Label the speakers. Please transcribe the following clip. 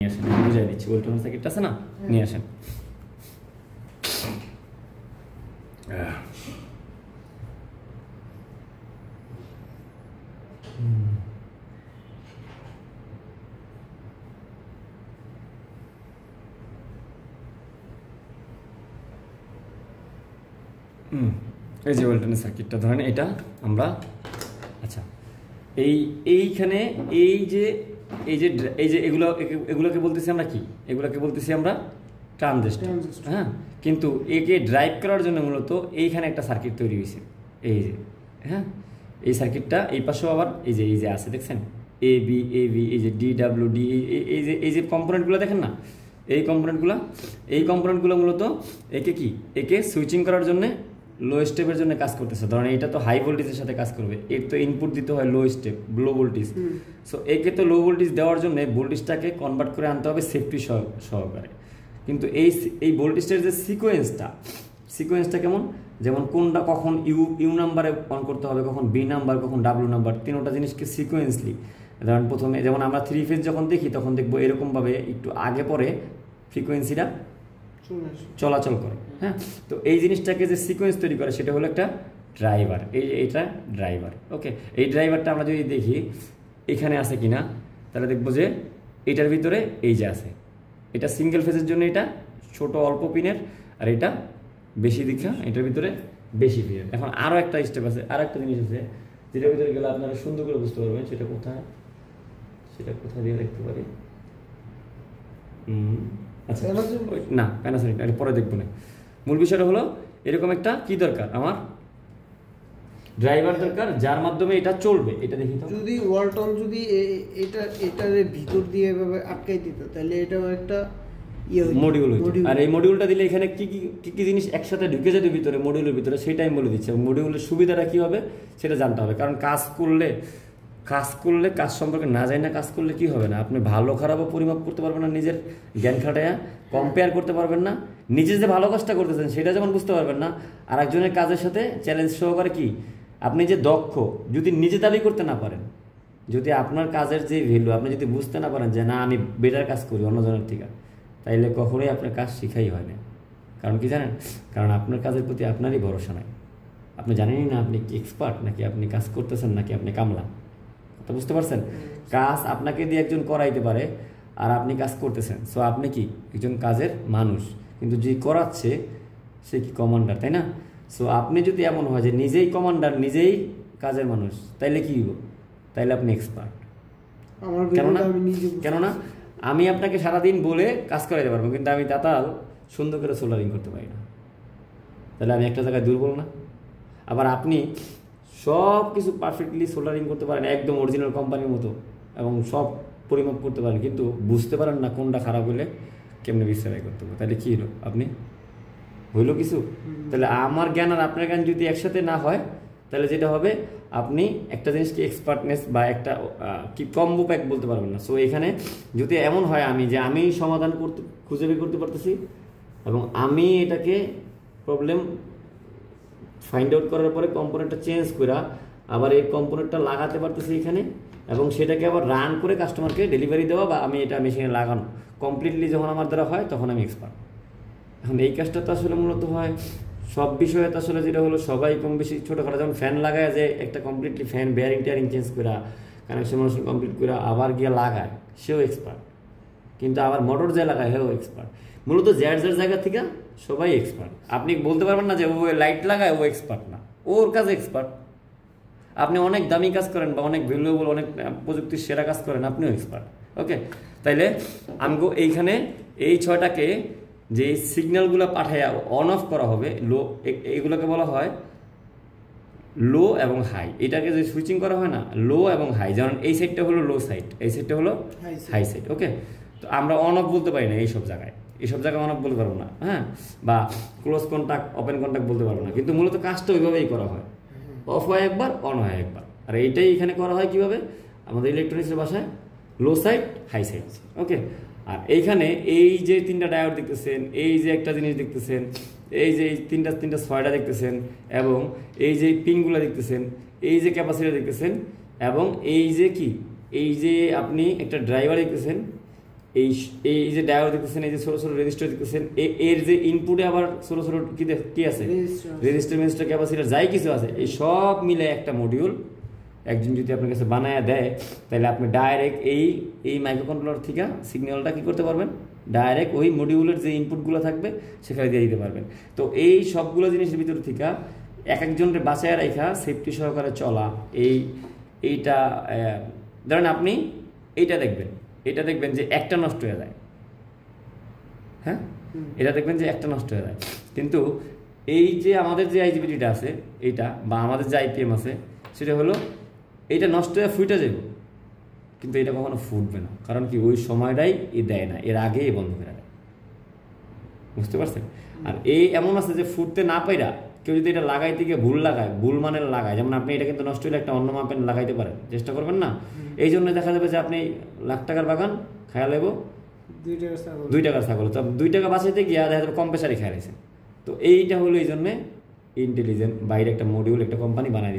Speaker 1: নিয়ে আসেন, আমি বুঝাই দিচ্ছি। ওয়েলটন সার্কিটটা আছে না, নিয়ে আসেন। এই যে ওয়েলটনের সার্কিটটা ধরেন, এটা আমরা আচ্ছা এইখানে এই যে এই যে এই যে এগুলোকে বলতেছি আমরা কি, এগুলোকে বলতেছি আমরা ট্রানজিস্টর। হ্যাঁ, কিন্তু একে ড্রাইভ করার জন্য মূলত এইখানে একটা সার্কিট তৈরি হয়েছে, এই যে হ্যাঁ এই সার্কিটটা এই পাশেও আবার এই যে আছে দেখছেন, এ বি এই যে ডি ডাব্লিউ ডি, এই যে কম্পোনেন্টগুলো দেখেন না, এই কম্পোনেন্টগুলো মূলত একে সুইচিং করার জন্য লো স্টেপের জন্য কাজ করতেছে। ধরেন এটা তো হাই ভোল্টেজের সাথে কাজ করবে, এর তো ইনপুট দিতে হয় লো স্টেপ, লো ভোল্টেজ। সো একে তো লো ভোল্টেজ দেওয়ার জন্য ভোল্টেজটাকে কনভার্ট করে আনতে হবে সেফটি সহকারে। কিন্তু এই ভোল্টেজের যে সিকোয়েন্সটা কেমন, যেমন কোনটা কখন ইউ নাম্বারে অন করতে হবে, কখন বি নাম্বার, কখন ডাব্লিউ নাম্বার, তিনটা জিনিসকে সিকোয়েন্সলি। ধরেন প্রথমে যেমন আমরা 3 ফেজ যখন দেখি তখন দেখবো এরকমভাবে একটু আগে পরে ফ্রিকোয়েন্সিটা চলাচল করে। হ্যাঁ, তো এই জিনিসটাকে যে সিকোয়েন্স তৈরি করে সেটা হলো একটা ড্রাইভার। এইটা ড্রাইভার। ওকে, এই ড্রাইভারটা আমরা যদি দেখি এখানে আছে কিনা, তাহলে দেখবো যে এটার ভিতরে এই যে আছে। এটা সিঙ্গেল ফেজের জন্য এটা ছোট অল্প পিনের, আর এটা বেশি দীক্ষা, এটার ভিতরে বেশি পিনের। এখন আরও একটা স্টেপ আছে, আর একটা জিনিস আছে যেটার ভিতরে গেলে আপনারা সুন্দর করে বুঝতে পারবেন সেটা কোথায় দিয়ে দেখতে পারি। আচ্ছা না, প্যানাসোনিক এটা পরে দেখবো না। মূল বিষয়টা হলো এরকম একটা কি দরকার, আমার ড্রাইভার দরকার যার মাধ্যমে এটা চলবে। এটা দেখি তো,
Speaker 2: যদি ওয়ালটন যদি এটার ভিতর দিয়ে এভাবে আটকাই দিত তাহলে এটাও একটা
Speaker 1: মডিউল হইতো। আর এই মডিউলটা দিলে এখানে কি জিনিস একসাথে ঢুকে যেতে ভিতরে মডিউলের ভিতরে, সেটাই বলে দিচ্ছে। মডিউলের সুবিধাটা কি হবে সেটা জানতে হবে, কারণ কাজ করলে কাজ সম্পর্কে না জানি না কাজ করলে কি হবে না, আপনি ভালো খারাপও পরিমাপ করতে পারবেন না, নিজের জ্ঞান খাটায়া কম্পেয়ার করতে পারবেন না, নিজে যে ভালো কাজটা করতেছেন সেটা যখন বুঝতে পারবেন না, আর একজনের কাজের সাথে চ্যালেঞ্জ সহকারে কি আপনি যে দক্ষ যদি নিজে দাবি করতে না পারেন, যদি আপনার কাজের যে ভ্যালু আপনি যদি বুঝতে না পারেন যে না আমি বেটার কাজ করি অন্যজনের থেকে, তাইলে কখনোই আপনার কাজ শিখাই হয় না। কারণ কি জানেন, কারণ আপনার কাজের প্রতি আপনারই ভরসা নাই। আপনি জানেনই না আপনি কি এক্সপার্ট, নাকি আপনি কাজ করতেছেন, নাকি আপনি কামলা। কথা বুঝতে পারছেন? কাজ আপনাকে দিয়ে একজন করাইতে পারে আর আপনি কাজ করতেছেন, সো আপনি কি একজন কাজের মানুষ, কিন্তু যে করাচ্ছে সে কি কমান্ডার, তাই না? সো আপনি যদি এমন হয় যে নিজেই কমান্ডার নিজেই কাজের মানুষ, তাইলে কি হইব? তাইলে আপনি এক্সপার্ট। কেননা আমি আপনাকে সারাদিন বলে কাজ করাইতে পারবো, কিন্তু আমি দাতাল সুন্দর করে সোল্ডারিং করতে পারি না, তাহলে আমি একটা জায়গায় দুর্বল না? আবার আপনি সব কিছু পারফেক্টলি সোল্ডারিং করতে পারেন একদম অরিজিনাল কোম্পানির মতো, এবং সব পরিমাপ করতে পারেন, কিন্তু বুঝতে পারেন না কোনটা খারাপ হলে কেমনে বিশ্রাই করতে হবে, তাহলে কী হলো? আপনি হইলো কিছু? তাহলে আমার জ্ঞান আর আপনার জ্ঞান যদি একসাথে না হয়, তাহলে যেটা হবে আপনি একটা জিনিসকে এক্সপার্টনেস বা একটা কি কম্বো প্যাক বলতে পারবেন না। সো এখানে যদি এমন হয় আমি সমাধান খুঁজে বের করতে পারতেছি, এবং আমি এটাকে প্রবলেম ফাইন্ড আউট করার পরে কম্পোনেন্টটা চেঞ্জ করে আবার এই কম্পোনেন্টটা লাগাতে পারতেছি এখানে, এবং সেটাকে আবার রান করে কাস্টমারকে ডেলিভারি দেওয়া, বা আমি এটা মেশিনে লাগানো কমপ্লিটলি যখন আমার দ্বারা হয় তখন আমি এক্সপার্ট। এখন এই কাজটা তো আসলে মূলত হয় সব বিষয়ে, তো আসলে যেটা হলো সবাই কম বেশি ছোটোখাটো, যেমন ফ্যান লাগায় যে একটা কমপ্লিটলি ফ্যান বেয়ারিং টেয়ারিং চেঞ্জ করে কানেকশন মানুষ কমপ্লিট করে আবার গিয়ে লাগায়, সেও এক্সপার্ট। কিন্তু আবার মোটর যে লাগায় সেও এক্সপার্ট। মূলত যার জায়গা থেকে সবাই এক্সপার্ট। আপনি বলতে পারবেন না যে ও লাইট লাগায় ও এক্সপার্ট না, ওর কাজ এক্সপার্ট। আপনি অনেক দামি কাজ করেন বা অনেক ভ্যালুয়েবল অনেক প্রযুক্তির সেরা কাজ করেন, আপনিও এক্সপার্ট। ওকে, তাইলে আমগো এইখানে এই 6টাকে যে সিগন্যালগুলো পাঠাইয়া অন অফ করা হবে, লো এগুলোকে বলা হয় লো এবং হাই। এটাকে যে সুইচিং করা হয় না, লো এবং হাই, যেমন এই সাইডটা হলো লো সাইড, এই সাইডটা হলো হাই সাইড। ওকে, তো আমরা অন অফ বলতে পারি না এইসব জায়গায় অন অফ বলতে পারবো না, হ্যাঁ, বা ক্লোজ কন্ট্যাক্ট ওপেন কন্ট্যাক্ট বলতে পারবো না, কিন্তু মূলত কাজটা ওইভাবেই করা হয়, অফ হয় একবার অন হয় একবার। আর এইটাই এখানে করা হয় কীভাবে, আমাদের ইলেকট্রনিক্সের ভাষায় লো সাইড হাই সাইড। ওকে, আর এইখানে এই যে 3টা ডায়োড দেখতেছেন, এই যে একটা জিনিস দেখতেছেন, এই যে তিনটা 6টা দেখতেছেন, এবং এই যে পিনগুলো দেখতেছেন, এই যে ক্যাপাসিটার দেখতেছেন, এবং এই যে কি এই যে আপনি একটা ড্রাইভার দেখতেছেন, এই যে ডায়োড দেখতেছেন, এই যে ছোট ছোট রেজিস্টার দেখতেছেন, এর যে ইনপুটে আবার ছোট ছোট কি আছে, রেজিস্টার মেজিস্টার ক্যাপাসিটার যাই কিছু আছে, এই সব মিলে একটা মডিউল একজন যদি আপনার কাছে বানায় দেয়, তাহলে আপনি ডাইরেক্ট এই মাইক্রোকন্ট্রোলার থেকে সিগন্যালটা কী করতে পারবেন, ডাইরেক্ট ওই মডিউলের যে ইনপুটগুলো থাকবে সেখানে দিয়ে দিতে পারবেন। তো এই সবগুলো জিনিসের ভিতর থেকে এক একজনের বাঁচায় রাখা সেফটি সহকারে চলা, এইটা ধরেন আপনি এটা দেখবেন যে একটা নষ্ট হয়ে যায়, হ্যাঁ, এটা দেখবেন যে একটা নষ্ট হয়ে যায়, কিন্তু এই যে আমাদের যে আইজিবিটিটা আছে এইটা, বা আমাদের যে আইপিএম আছে, সেটা হলো এইটা নষ্ট হয়ে ফুটে যাবে, কিন্তু এটা কখনো ফুটবে না। কারণ কি, ওই সময়টাই দেয় না, এর আগেই বন্ধ করে দেয়। বুঝতে পারছেন? আর এমন আছে যে ফুটতে না পাইরা কেউ যদি এটা লাগাইতে গিয়ে ভুল মানের লাগায়, যেমন আপনি এটা কিন্তু নষ্ট হলে একটা অন্য মাপেন লাগাইতে পারেন, চেষ্টা করবেন না। এই জন্য দেখা যাবে যে আপনি লাখ টাকার বাগান খায়া লেবো 2 টাকার ছাগল, তো 2 টাকা বাঁচাইতে গিয়ে দেখা যাবে কম প্রেসারে খেয়ালেছেন। তো এইটা হলো এই জন্যে ইন্টেলিজেন্ট বাইরে একটা মডিউল একটা কোম্পানি বানাই দিচ্ছে।